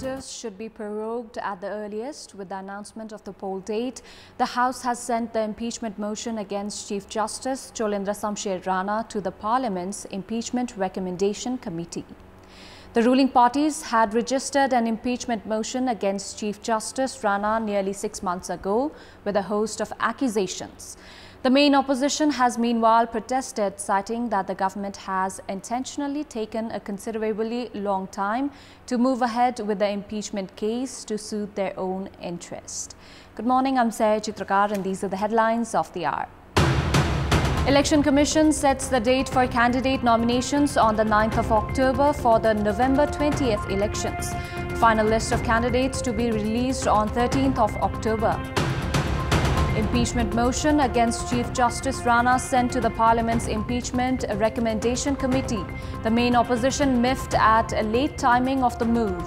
prerogatives should be prorogued at the earliest with the announcement of the poll date. The House has sent the impeachment motion against Chief Justice Cholendra Samsher Rana to the Parliament's Impeachment Recommendation Committee. The ruling parties had registered an impeachment motion against Chief Justice Rana nearly 6 months ago with a host of accusations. The main opposition has meanwhile protested, citing that the government has intentionally taken a considerably long time to move ahead with the impeachment case to suit their own interest. Good morning, I'm Chitrakar and these are the headlines of the hour. Election Commission sets the date for candidate nominations on the 9th of October for the November 20th elections. Final list of candidates to be released on 13th of October. Impeachment motion against Chief Justice Rana sent to the Parliament's Impeachment Recommendation Committee. The main opposition miffed at a late timing of the move.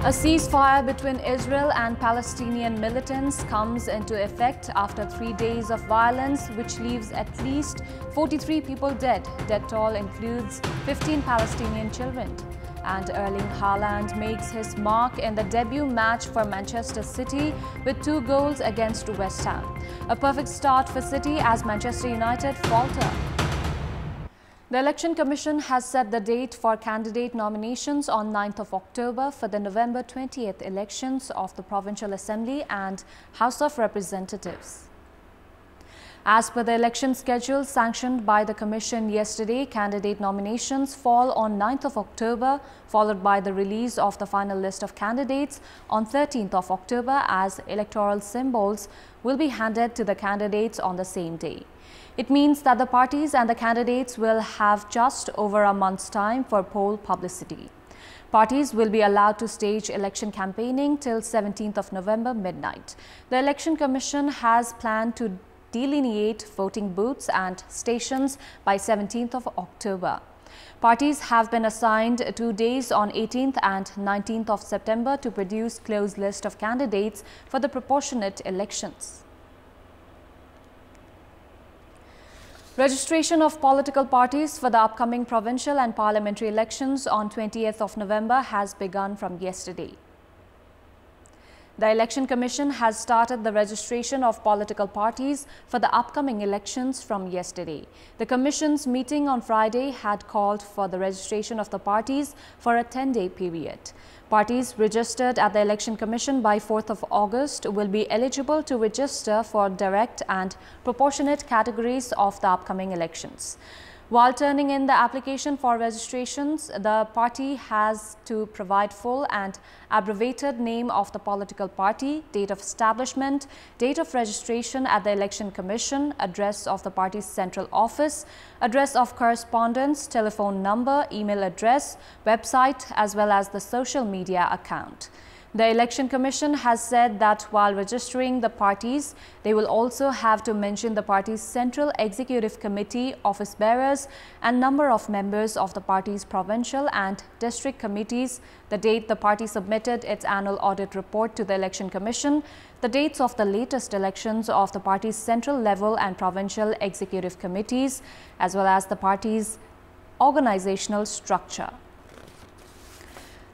A ceasefire between Israel and Palestinian militants comes into effect after 3 days of violence, which leaves at least 43 people dead. Death toll includes 15 Palestinian children. And Erling Haaland makes his mark in the debut match for Manchester City with 2 goals against West Ham. A perfect start for City as Manchester United falter. The Election Commission has set the date for candidate nominations on 9th of October for the November 20th elections of the Provincial Assembly and House of Representatives. As per the election schedule sanctioned by the Commission yesterday, candidate nominations fall on 9th of October, followed by the release of the final list of candidates on 13th of October, as electoral symbols will be handed to the candidates on the same day. It means that the parties and the candidates will have just over a month's time for poll publicity. Parties will be allowed to stage election campaigning till 17th of November midnight. The Election Commission has planned to delineate voting booths and stations by 17th of October. Parties have been assigned 2 days on 18th and 19th of September to produce closed list of candidates for the proportionate elections. Registration of political parties for the upcoming provincial and parliamentary elections on 20th of November has begun from yesterday. The Election Commission has started the registration of political parties for the upcoming elections from yesterday. The Commission's meeting on Friday had called for the registration of the parties for a 10-day period. Parties registered at the Election Commission by 4th of August will be eligible to register for direct and proportionate categories of the upcoming elections. While turning in the application for registrations, the party has to provide full and abbreviated name of the political party, date of establishment, date of registration at the Election Commission, address of the party's central office, address of correspondence, telephone number, email address, website, as well as the social media account. The Election Commission has said that while registering the parties, they will also have to mention the party's Central Executive Committee, office bearers, and number of members of the party's provincial and district committees, the date the party submitted its annual audit report to the Election Commission, the dates of the latest elections of the party's central level and provincial executive committees, as well as the party's organizational structure.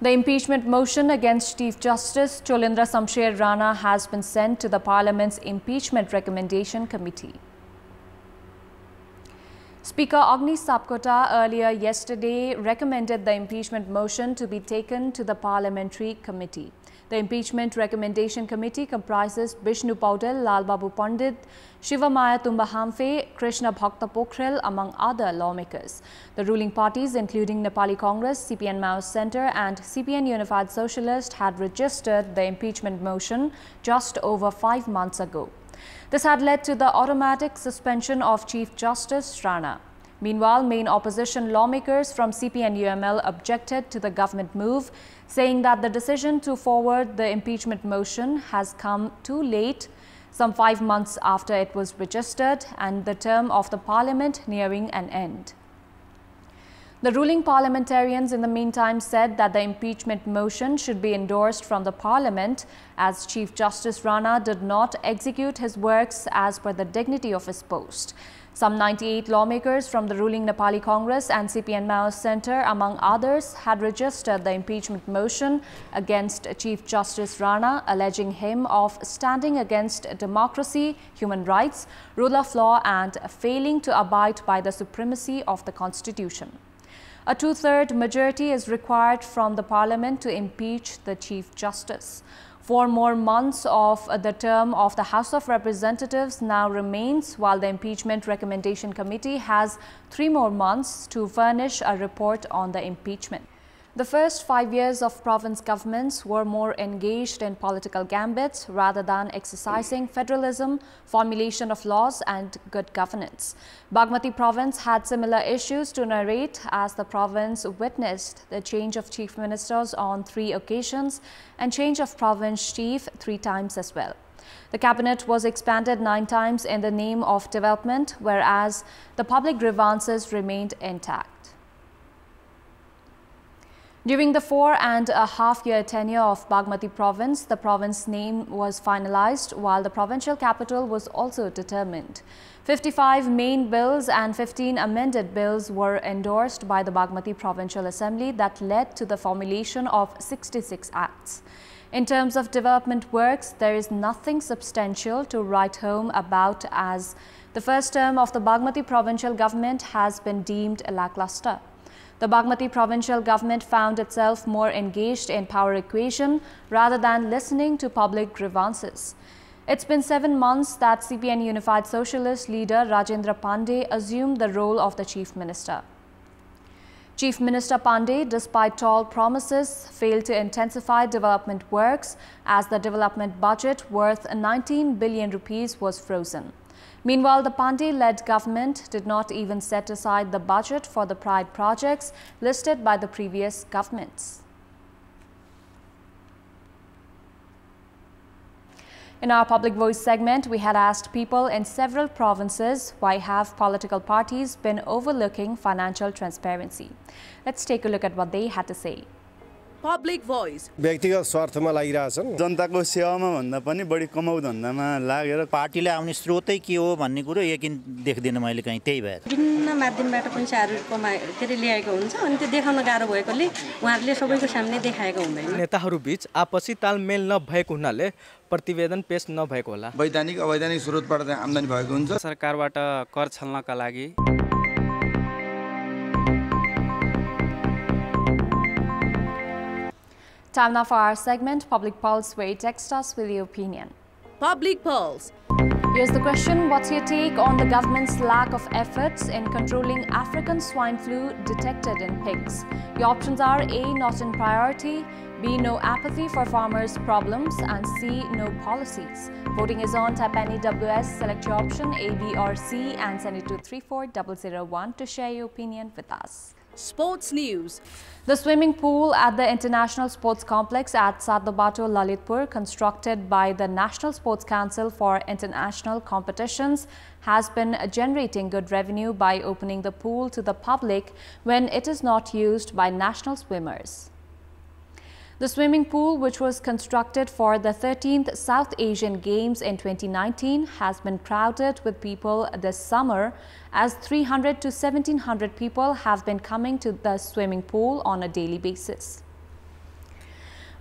The impeachment motion against Chief Justice Cholendra Samsher Rana has been sent to the Parliament's Impeachment Recommendation Committee. Speaker Agni Sapkota earlier yesterday recommended the impeachment motion to be taken to the Parliamentary Committee. The Impeachment Recommendation Committee comprises Bishnu Paudel, Lal Babu Pandit, Shivamaya Tumbahamfe, Krishna Bhakta Pokhrel, among other lawmakers. The ruling parties, including Nepali Congress, CPN Maoist Centre and CPN Unified Socialist, had registered the impeachment motion just over 5 months ago. This had led to the automatic suspension of Chief Justice Rana. Meanwhile, main opposition lawmakers from CPN-UML objected to the government move, saying that the decision to forward the impeachment motion has come too late, some 5 months after it was registered and the term of the parliament nearing an end. The ruling parliamentarians in the meantime said that the impeachment motion should be endorsed from the parliament as Chief Justice Rana did not execute his works as per the dignity of his post. Some 98 lawmakers from the ruling Nepali Congress and CPN Maoist Center, among others, had registered the impeachment motion against Chief Justice Rana, alleging him of standing against democracy, human rights, rule of law, and failing to abide by the supremacy of the Constitution. A two-thirds majority is required from the Parliament to impeach the Chief Justice. 4 more months of the term of the House of Representatives now remains, while the Impeachment Recommendation Committee has 3 more months to furnish a report on the impeachment. The first 5 years of province governments were more engaged in political gambits rather than exercising federalism, formulation of laws, and good governance. Bagmati province had similar issues to narrate as the province witnessed the change of chief ministers on 3 occasions and change of province chief 3 times as well. The cabinet was expanded 9 times in the name of development, whereas the public grievances remained intact. During the 4.5-year tenure of Bagmati province, the province name was finalized, while the provincial capital was also determined. 55 main bills and 15 amended bills were endorsed by the Bagmati Provincial Assembly that led to the formulation of 66 acts. In terms of development works, there is nothing substantial to write home about, as the first term of the Bagmati provincial government has been deemed lackluster. The Bagmati provincial government found itself more engaged in power equation rather than listening to public grievances. It's been 7 months that CPN Unified Socialist leader Rajendra Pandey assumed the role of the Chief Minister. Chief Minister Pandey, despite tall promises, failed to intensify development works as the development budget worth 19 billion rupees was frozen. Meanwhile, the Pandey-led government did not even set aside the budget for the pride projects listed by the previous governments. In our Public Voice segment, we had asked people in several provinces why have political parties been overlooking financial transparency. Let's take a look at what they had to say. Public Voice. व्यक्तिगत स्वार्थमा लागिरहेछन् जनताको सेवामा भन्दा पनि बढी कमाउ धन्दामा लागेर पार्टीले आउने स्रोतै के हो भन्ने कुरो यकिन देख्दिन मैले कहीं त्यही भएर विभिन्न माध्यमबाट पैसाहरू ल्याएको हुन्छ अनि त्यो देखाउन गाह्रो भएकोले उहाँहरूले सबैको सामने देखाएको हुँदैन। नेताहरू बीच आपसी तालमेल नभएको हुनाले प्रतिवेदन पेश नभएको होला। वैधानिक अवैधानिक स्रोतबाट आम्दानी भएको हुन्छ। सरकारबाट कर छल्नका लागि Time now for our segment, Public Pulse, where you text us with your opinion. Public Pulse. Here's the question: what's your take on the government's lack of efforts in controlling African swine flu detected in pigs? Your options are A, not in priority, B, no apathy for farmers' problems, and C, no policies. Voting is on. Type any WS, select your option A, B or C and send it to 34001 to share your opinion with us. Sports News. The swimming pool at the International Sports Complex at Saddobato, Lalitpur, constructed by the National Sports Council for International Competitions, has been generating good revenue by opening the pool to the public when it is not used by national swimmers. The swimming pool, which was constructed for the 13th South Asian Games in 2019, has been crowded with people this summer, as 300 to 1700 people have been coming to the swimming pool on a daily basis.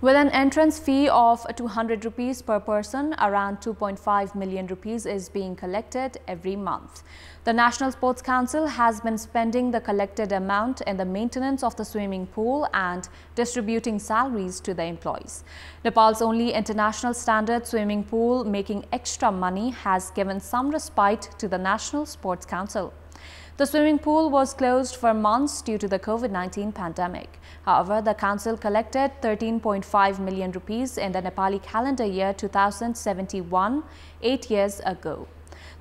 With an entrance fee of 200 rupees per person, around 2.5 million rupees is being collected every month. The National Sports Council has been spending the collected amount in the maintenance of the swimming pool and distributing salaries to the employees. Nepal's only international standard swimming pool making extra money has given some respite to the National Sports Council. The swimming pool was closed for months due to the COVID-19 pandemic. However, the council collected 13.5 million rupees in the Nepali calendar year 2071, 8 years ago.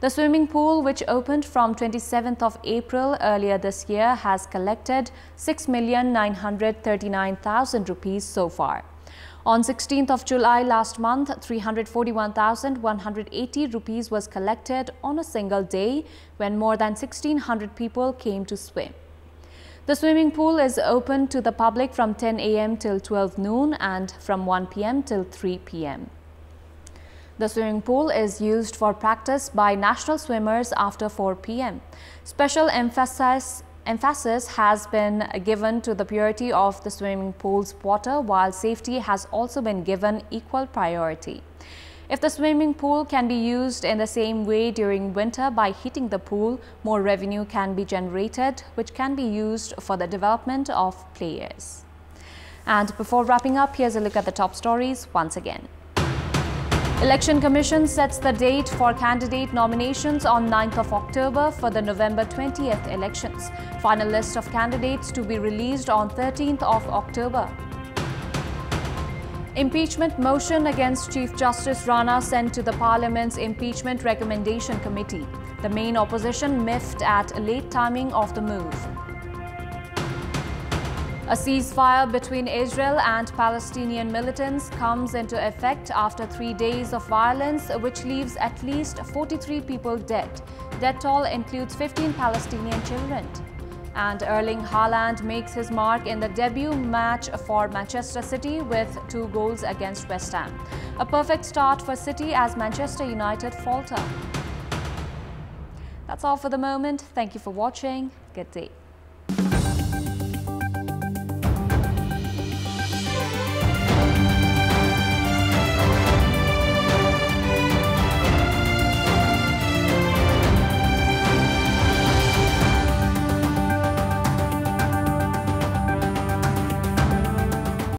The swimming pool, which opened from 27th of April earlier this year, has collected 6,939,000 rupees so far. On 16th of July last month, 341,180 rupees was collected on a single day when more than 1,600 people came to swim. The swimming pool is open to the public from 10 a.m. till 12 noon and from 1 p.m. till 3 p.m. The swimming pool is used for practice by national swimmers after 4 p.m. Special emphasis has been given to the purity of the swimming pool's water, while safety has also been given equal priority. If the swimming pool can be used in the same way during winter by heating the pool, more revenue can be generated, which can be used for the development of players. And before wrapping up, here's a look at the top stories once again. Election Commission sets the date for candidate nominations on 9th of October for the November 20th elections. Final list of candidates to be released on 13th of October. Impeachment motion against Chief Justice Rana sent to the Parliament's Impeachment Recommendation Committee. The main opposition miffed at late timing of the move. A ceasefire between Israel and Palestinian militants comes into effect after 3 days of violence, which leaves at least 43 people dead. Death toll includes 15 Palestinian children. And Erling Haaland makes his mark in the debut match for Manchester City with 2 goals against West Ham. A perfect start for City as Manchester United falter. That's all for the moment. Thank you for watching. Good day.